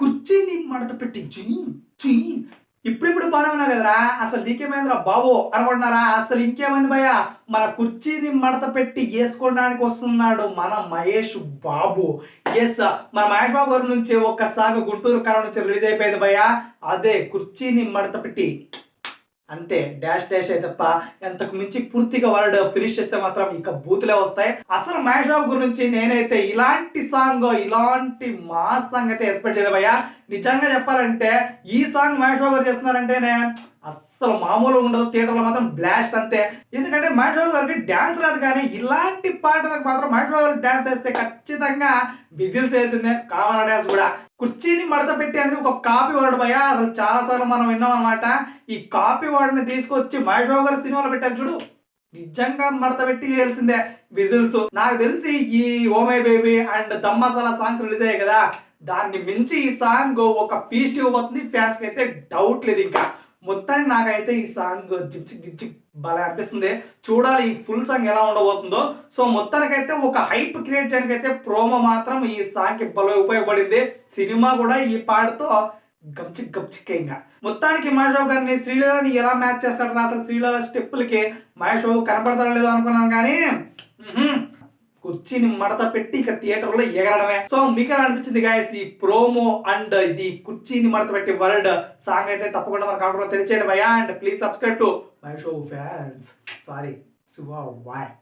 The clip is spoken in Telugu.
కుర్చీని మడత పెట్టి చుయ్ చుయ్. ఇప్పుడిప్పుడు బానే ఉన్నావు కదరా! అసలు నీకేమైందిరా బాబు అనుకుంటున్నారా? అసలు ఇంకేమైంది భయ్యా, మన కుర్చీని మడత పెట్టి ఏసుకోవడానికి వస్తున్నాడు మన మహేష్ బాబు. యెస్, మన మహేష్ బాబు గారి నుంచి ఒక సాంగ్ గుంటూరు కారం నుంచి రిలీజ్ అయిపోయింది భయ్యా. అదే కుర్చీని మడత పెట్టి అంతే, డాష్ డాష్ అయితే తప్ప ఎంతకు మించి పూర్తిగా వర్డ్ ఫినిష్ చేస్తే మాత్రం ఇక బూతులే వస్తాయి. అసలు మహేష్ బాబు గురించి నేనైతే ఇలాంటి సాంగ్, ఇలాంటి మాస్ సాంగ్ అయితే ఎక్స్పెక్ట్ చేయలేదు భయ్యా. నిజంగా చెప్పాలంటే ఈ సాంగ్ మహేష్ బాబు గారు చేస్తున్నారంటేనే అస్సలు మామూలుగా ఉండదు. థియేటర్లో మాత్రం బ్లాస్ట్ అంతే. ఎందుకంటే మహేష్ బాబు గారికి డాన్స్ రాదు, కానీ ఇలాంటి పాటలకు మాత్రం మహేష్ బాబు గారు డాన్స్ వేస్తే ఖచ్చితంగా విజిల్స్ వేసిందే, కామన్ డాన్స్ కూడా. కుర్చీని మడత పెట్టి అనేది ఒక కాపీ వర్డ్ భయ్యా. అసలు చాలా సార్లు మనం విన్నాం అనమాట. ఈ కాపీ వర్డ్ ని తీసుకొచ్చి మహేష్ బాబు గారు సినిమాలో పెట్టారు చూడు, నిజంగా మడత పెట్టి చేయాల్సిందే విజిల్స్. నాకు తెలిసి ఈ oh my baby and Dum Masala songs release అయ్యాయి కదా, దాన్ని మించి ఈ సాంగ్ ఒక ఫీస్ట్ ఇవ్వబోతుంది ఫ్యాన్స్ కి అయితే డౌట్ లేదు. ఇంకా మొత్తానికి నాకైతే ఈ సాంగ్ జిప్ జిప్ జిప్ భలే అనిపిస్తుంది. చూడాలి ఈ ఫుల్ సాంగ్ ఎలా ఉండబోతుందో. సో మొత్తానికైతే ఒక హైప్ క్రియేట్ చేయడానికి అయితే ప్రోమో మాత్రం ఈ సాంగ్ కి భలే ఉపయోగపడింది. సినిమా కూడా ఈ పాటతో గప్చిక్ గప్చిక్ ఇంకా. మొత్తానికి మహేష్ బాబు గారిని శ్రీలీలని ఎలా మ్యాచ్ చేస్తాడరా, అసలు శ్రీలీల స్టెప్పులకి మహేష్ బాబు కనపడతాడో లేదో అనుకున్నాను, కానీ కుర్చీని మడత పెట్టి ఇక థియేటర్ లో ఎగరడమే. సో మీకు ఎలా అనిపించింది గాయస్ ఈ ప్రోమో అండ్ ఇది కుర్చీని మడత పెట్టి వరల్డ్ సాంగ్ అయితే తప్పకుండా మన కామెంట్ లో తెలియచేయండి భయ్యా. And please subscribe to Mahesh Babu fans. Sorry, శుభ బాయ్.